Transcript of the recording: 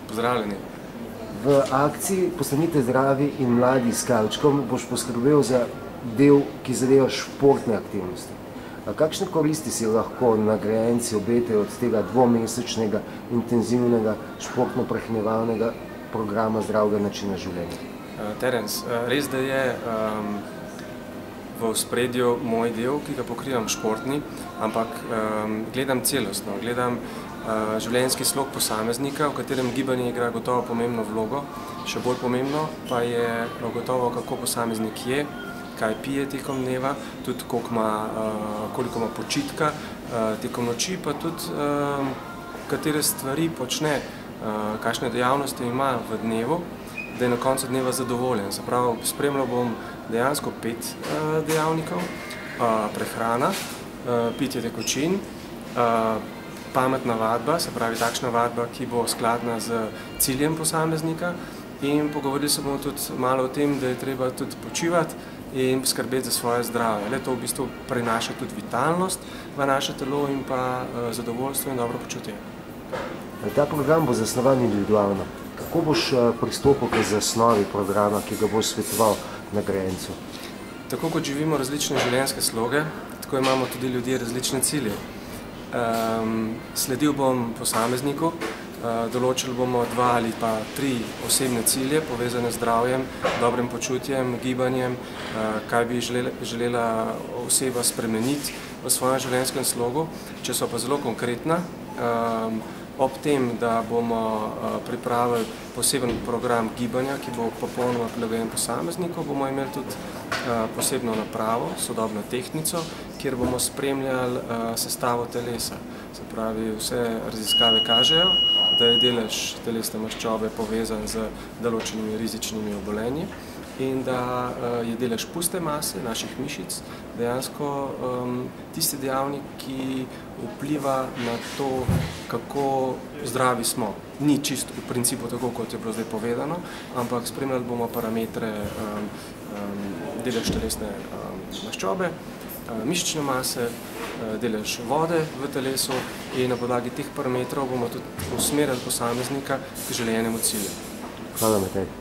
Pozdravljeni. V akciji Postanite zdravi in mladi s kalčkom boš poskrbel za del, ki zadeva športne aktivnosti. Kakšne koristi si lahko nagrajenci obetajo od tega dvomesečnega intenzivnega športno-prehranjevalnega programa zdravega načina življenja? Terence, res da je v ospredju moj del, ki ga pokrivam športni, ampak gledam celostno, gledam življenjski slog posameznika, v katerem gibanje igra gotovo pomembno vlogo. Še bolj pomembno pa je gotovo, kako posameznik je, kaj pije tekom dneva, tudi koliko ima počitka tekom noči, pa tudi katere stvari počne, kakšne dejavnosti ima v dnevu, da je na koncu dneva zadovoljen. Se pravi, spremljal bom dejansko 5 dejavnikov: prehrana, pitje tekočin, pametna vadba, se pravi takšna vadba, ki bo skladna z ciljem posameznika, in pogovorili se bomo tudi malo o tem, da je treba tudi počivati in skrbeti za svoje zdravje. Le to v bistvu prinaša tudi vitalnost v naše telo in pa zadovoljstvo in dobro počutje. Ta program bo zasnovan individualno. Kako boš pristopil k zasnovi programa, ki ga boš svetoval nagrajencu? Tako kot živimo različne življenjske sloge, tako imamo tudi ljudje različne cilje. Sledil bom posamezniku, določili bomo 2 ali pa 3 osebne cilje, povezane z zdravjem, dobrim počutjem, gibanjem, kaj bi želela oseba spremeniti v svojem življenjskem slogu. Če so pa zelo konkretna, ob tem, da bomo pripravili poseben program gibanja, ki bo popolnoma prilagojen posamezniku, bomo imeli tudi posebno napravo, sodobno tehtnico, kjer bomo spremljali sestavo telesa. Se pravi, vse raziskave kažejo, da je delež telesne maščobe povezan z določenimi rizičnimi obolenji in da je delež puste mase naših mišic dejansko tisti dejavnik, ki vpliva na to, kako zdravi smo. Ni čisto v principu tako, kot je bilo zdaj povedano, ampak spremljali bomo parametre delež telesne maščobe, mišične mase, delež vode v telesu in na podlagi teh parametrov bomo tudi usmerjali posameznika k želenemu cilju. Hvala, Matej.